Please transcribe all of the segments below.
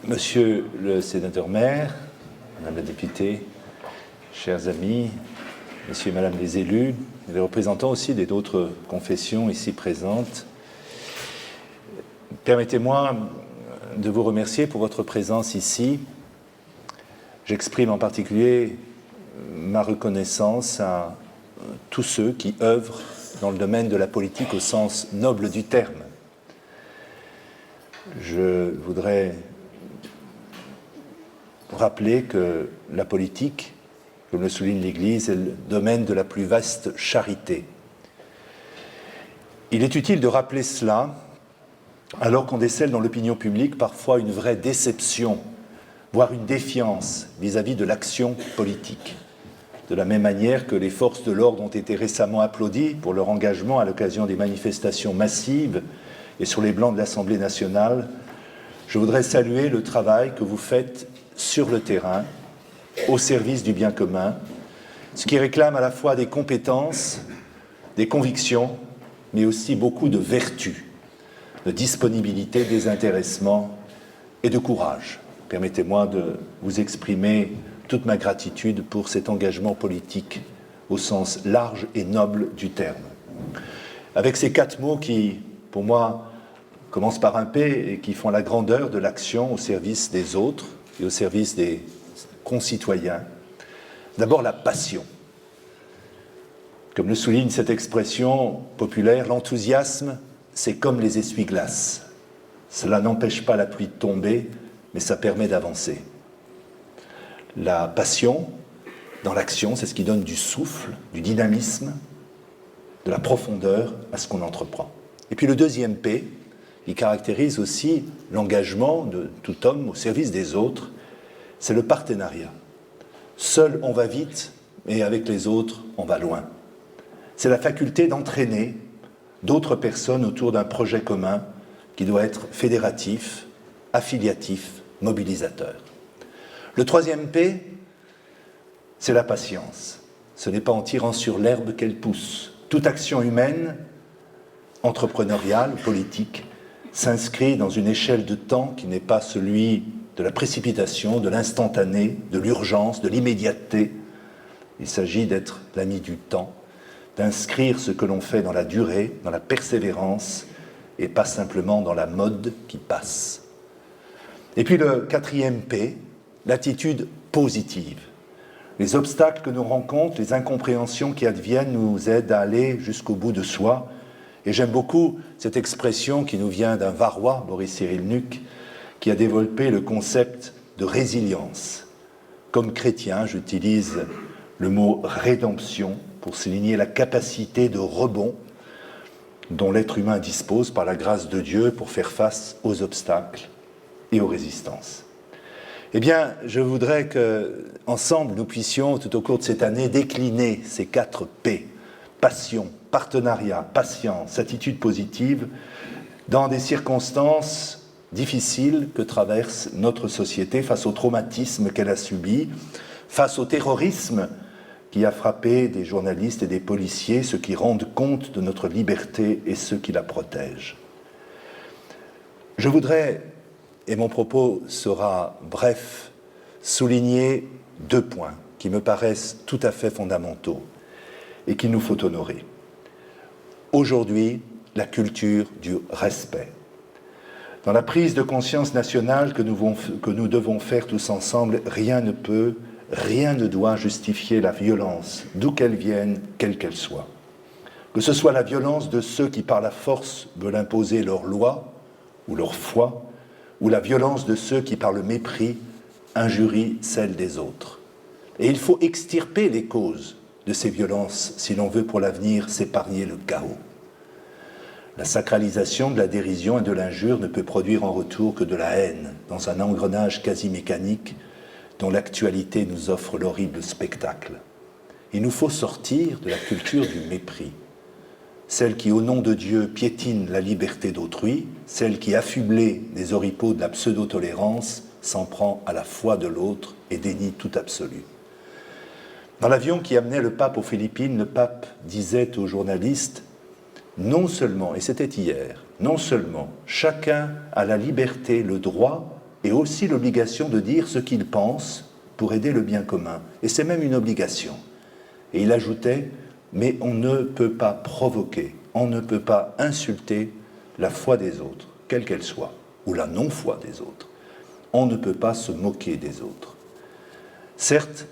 Monsieur le sénateur-maire, Madame la députée, chers amis, Messieurs et Madame les élus, et les représentants aussi des autres confessions ici présentes, permettez-moi de vous remercier pour votre présence ici. J'exprime en particulier ma reconnaissance à tous ceux qui œuvrent dans le domaine de la politique au sens noble du terme. Je voudrais rappeler que la politique, comme le souligne l'Église, est le domaine de la plus vaste charité. Il est utile de rappeler cela alors qu'on décèle dans l'opinion publique parfois une vraie déception, voire une défiance vis-à-vis de l'action politique. De la même manière que les forces de l'ordre ont été récemment applaudies pour leur engagement à l'occasion des manifestations massives et sur les bancs de l'Assemblée nationale, je voudrais saluer le travail que vous faites sur le terrain, au service du bien commun, ce qui réclame à la fois des compétences, des convictions, mais aussi beaucoup de vertu, de disponibilité, désintéressement et de courage. Permettez-moi de vous exprimer toute ma gratitude pour cet engagement politique au sens large et noble du terme. Avec ces 4 mots qui, pour moi, commencent par un P et qui font la grandeur de l'action au service des autres et au service des concitoyens. D'abord, la passion. Comme le souligne cette expression populaire, l'enthousiasme, c'est comme les essuie-glaces. Cela n'empêche pas la pluie de tomber, mais ça permet d'avancer. La passion, dans l'action, c'est ce qui donne du souffle, du dynamisme, de la profondeur à ce qu'on entreprend. Et puis le deuxième P, qui caractérise aussi l'engagement de tout homme au service des autres, c'est le partenariat. Seul, on va vite, mais avec les autres, on va loin. C'est la faculté d'entraîner d'autres personnes autour d'un projet commun qui doit être fédératif, affiliatif, mobilisateur. Le troisième P, c'est la patience. Ce n'est pas en tirant sur l'herbe qu'elle pousse. Toute action humaine, entrepreneuriale, politique, s'inscrit dans une échelle de temps qui n'est pas celui de la précipitation, de l'instantané, de l'urgence, de l'immédiateté. Il s'agit d'être l'ami du temps, d'inscrire ce que l'on fait dans la durée, dans la persévérance, et pas simplement dans la mode qui passe. Et puis le quatrième P, l'attitude positive. Les obstacles que nous rencontrons, les incompréhensions qui adviennent nous aident à aller jusqu'au bout de soi. Et j'aime beaucoup cette expression qui nous vient d'un Varois, Boris Cyrulnik, qui a développé le concept de résilience. Comme chrétien, j'utilise le mot rédemption pour souligner la capacité de rebond dont l'être humain dispose par la grâce de Dieu pour faire face aux obstacles et aux résistances. Eh bien, je voudrais qu'ensemble, nous puissions, tout au cours de cette année, décliner ces 4 P, passion, partenariat, patience, attitude positive, dans des circonstances difficiles que traverse notre société face au traumatisme qu'elle a subi, face au terrorisme qui a frappé des journalistes et des policiers, ceux qui rendent compte de notre liberté et ceux qui la protègent. Je voudrais, et mon propos sera bref, souligner 2 points qui me paraissent tout à fait fondamentaux et qu'il nous faut honorer. Aujourd'hui, la culture du respect. Dans la prise de conscience nationale que nous devons faire tous ensemble, rien ne doit justifier la violence, d'où qu'elle vienne, quelle qu'elle soit. Que ce soit la violence de ceux qui, par la force, veulent imposer leur loi ou leur foi, ou la violence de ceux qui, par le mépris, injurient celle des autres. Et il faut extirper les causes de ces violences si l'on veut pour l'avenir s'épargner le chaos. La sacralisation de la dérision et de l'injure ne peut produire en retour que de la haine, dans un engrenage quasi mécanique dont l'actualité nous offre l'horrible spectacle. Il nous faut sortir de la culture du mépris, celle qui, au nom de Dieu, piétine la liberté d'autrui, celle qui, affublée des oripeaux de la pseudo-tolérance, s'en prend à la foi de l'autre et dénie tout absolu. Dans l'avion qui amenait le pape aux Philippines, le pape disait aux journalistes « Non seulement, et c'était hier, non seulement chacun a la liberté, le droit et aussi l'obligation de dire ce qu'il pense pour aider le bien commun. Et c'est même une obligation. Et il ajoutait, mais on ne peut pas provoquer, on ne peut pas insulter la foi des autres, quelle qu'elle soit, ou la non-foi des autres. On ne peut pas se moquer des autres. Certes,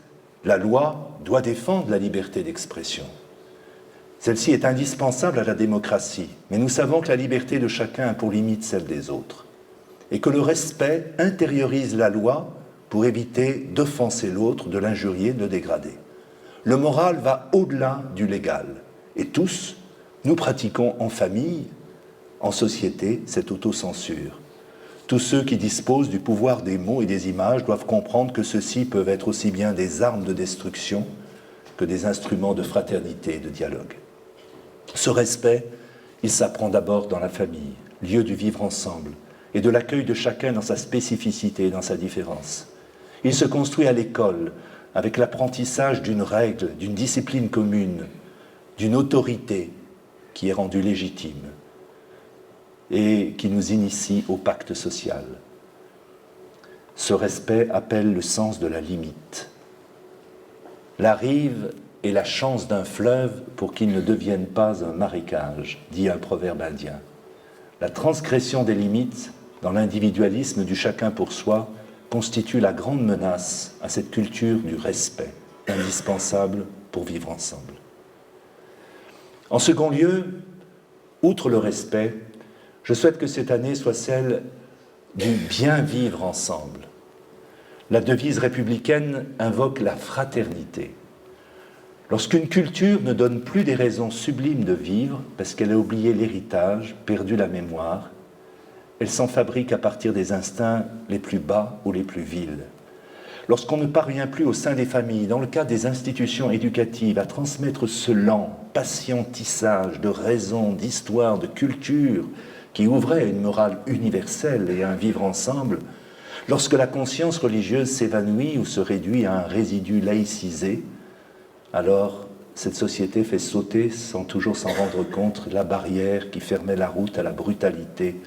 la loi doit défendre la liberté d'expression. Celle-ci est indispensable à la démocratie, mais nous savons que la liberté de chacun a pour limite celle des autres, et que le respect intériorise la loi pour éviter d'offenser l'autre, de l'injurier, de le dégrader. Le moral va au-delà du légal, et tous, nous pratiquons en famille, en société, cette autocensure. Tous ceux qui disposent du pouvoir des mots et des images doivent comprendre que ceux-ci peuvent être aussi bien des armes de destruction que des instruments de fraternité et de dialogue. Ce respect, il s'apprend d'abord dans la famille, lieu du vivre ensemble, et de l'accueil de chacun dans sa spécificité et dans sa différence. Il se construit à l'école, avec l'apprentissage d'une règle, d'une discipline commune, d'une autorité qui est rendue légitime et qui nous initie au pacte social. Ce respect appelle le sens de la limite. La rive est la chance d'un fleuve pour qu'il ne devienne pas un marécage, dit un proverbe indien. La transgression des limites dans l'individualisme du chacun pour soi constitue la grande menace à cette culture du respect, indispensable pour vivre ensemble. En second lieu, outre le respect, je souhaite que cette année soit celle du bien vivre ensemble. La devise républicaine invoque la fraternité. Lorsqu'une culture ne donne plus des raisons sublimes de vivre, parce qu'elle a oublié l'héritage, perdu la mémoire, elle s'en fabrique à partir des instincts les plus bas ou les plus vils. Lorsqu'on ne parvient plus au sein des familles, dans le cadre des institutions éducatives, à transmettre ce lent, patient tissage de raisons, d'histoires, de culture, qui ouvrait à une morale universelle et à un vivre ensemble, lorsque la conscience religieuse s'évanouit ou se réduit à un résidu laïcisé, alors cette société fait sauter, sans toujours s'en rendre compte, la barrière qui fermait la route à la brutalité,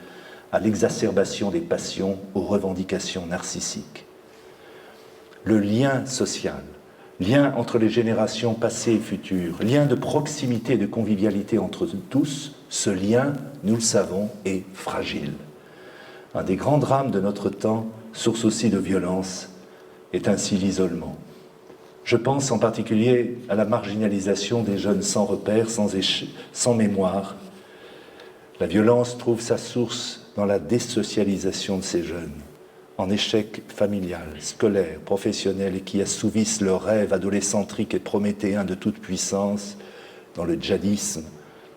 à l'exacerbation des passions, aux revendications narcissiques. Le lien social, lien entre les générations passées et futures, lien de proximité et de convivialité entre tous, ce lien, nous le savons, est fragile. Un des grands drames de notre temps, source aussi de violence, est ainsi l'isolement. Je pense en particulier à la marginalisation des jeunes sans repères, sans mémoire. La violence trouve sa source dans la désocialisation de ces jeunes, en échec familial, scolaire, professionnel, et qui assouvissent leurs rêves adolescentriques et prométhéens de toute puissance dans le djihadisme,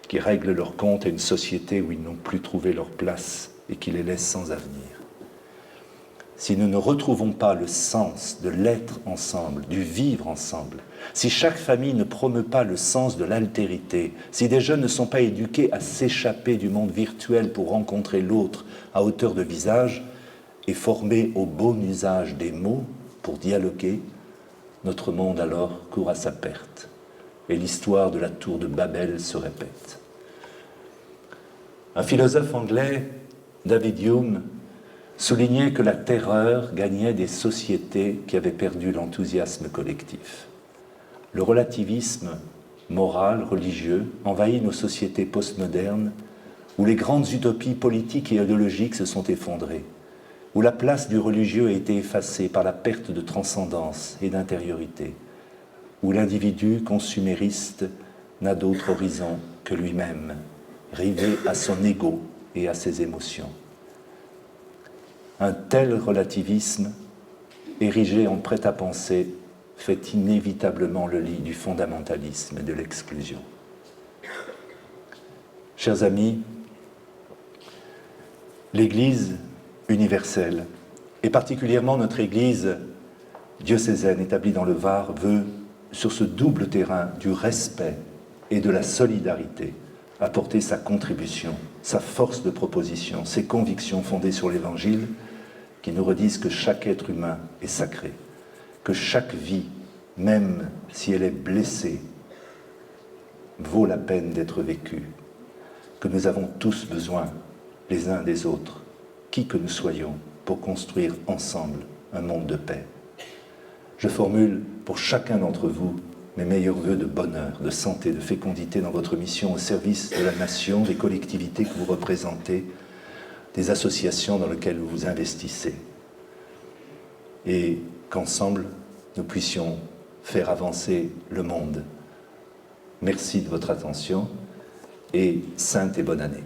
qui règle leur compte à une société où ils n'ont plus trouvé leur place et qui les laisse sans avenir. Si nous ne retrouvons pas le sens de l'être ensemble, du vivre ensemble, si chaque famille ne promeut pas le sens de l'altérité, si des jeunes ne sont pas éduqués à s'échapper du monde virtuel pour rencontrer l'autre à hauteur de visage et formés au bon usage des mots pour dialoguer, notre monde alors court à sa perte. Et l'histoire de la tour de Babel se répète. Un philosophe anglais, David Hume, soulignait que la terreur gagnait des sociétés qui avaient perdu l'enthousiasme collectif. Le relativisme moral, religieux, envahit nos sociétés postmodernes où les grandes utopies politiques et idéologiques se sont effondrées, où la place du religieux a été effacée par la perte de transcendance et d'intériorité, où l'individu consumériste n'a d'autre horizon que lui-même, rivé à son ego et à ses émotions. Un tel relativisme, érigé en prêt-à-penser, fait inévitablement le lit du fondamentalisme et de l'exclusion. Chers amis, l'Église universelle, et particulièrement notre Église diocésaine établie dans le Var, veut, sur ce double terrain du respect et de la solidarité, apporter sa contribution, sa force de proposition, ses convictions fondées sur l'Évangile, qui nous redisent que chaque être humain est sacré, que chaque vie, même si elle est blessée, vaut la peine d'être vécue, que nous avons tous besoin les uns des autres, qui que nous soyons, pour construire ensemble un monde de paix. Je formule pour chacun d'entre vous mes meilleurs vœux de bonheur, de santé, de fécondité dans votre mission au service de la nation, des collectivités que vous représentez, des associations dans lesquelles vous vous investissez. Et qu'ensemble, nous puissions faire avancer le monde. Merci de votre attention et sainte et bonne année.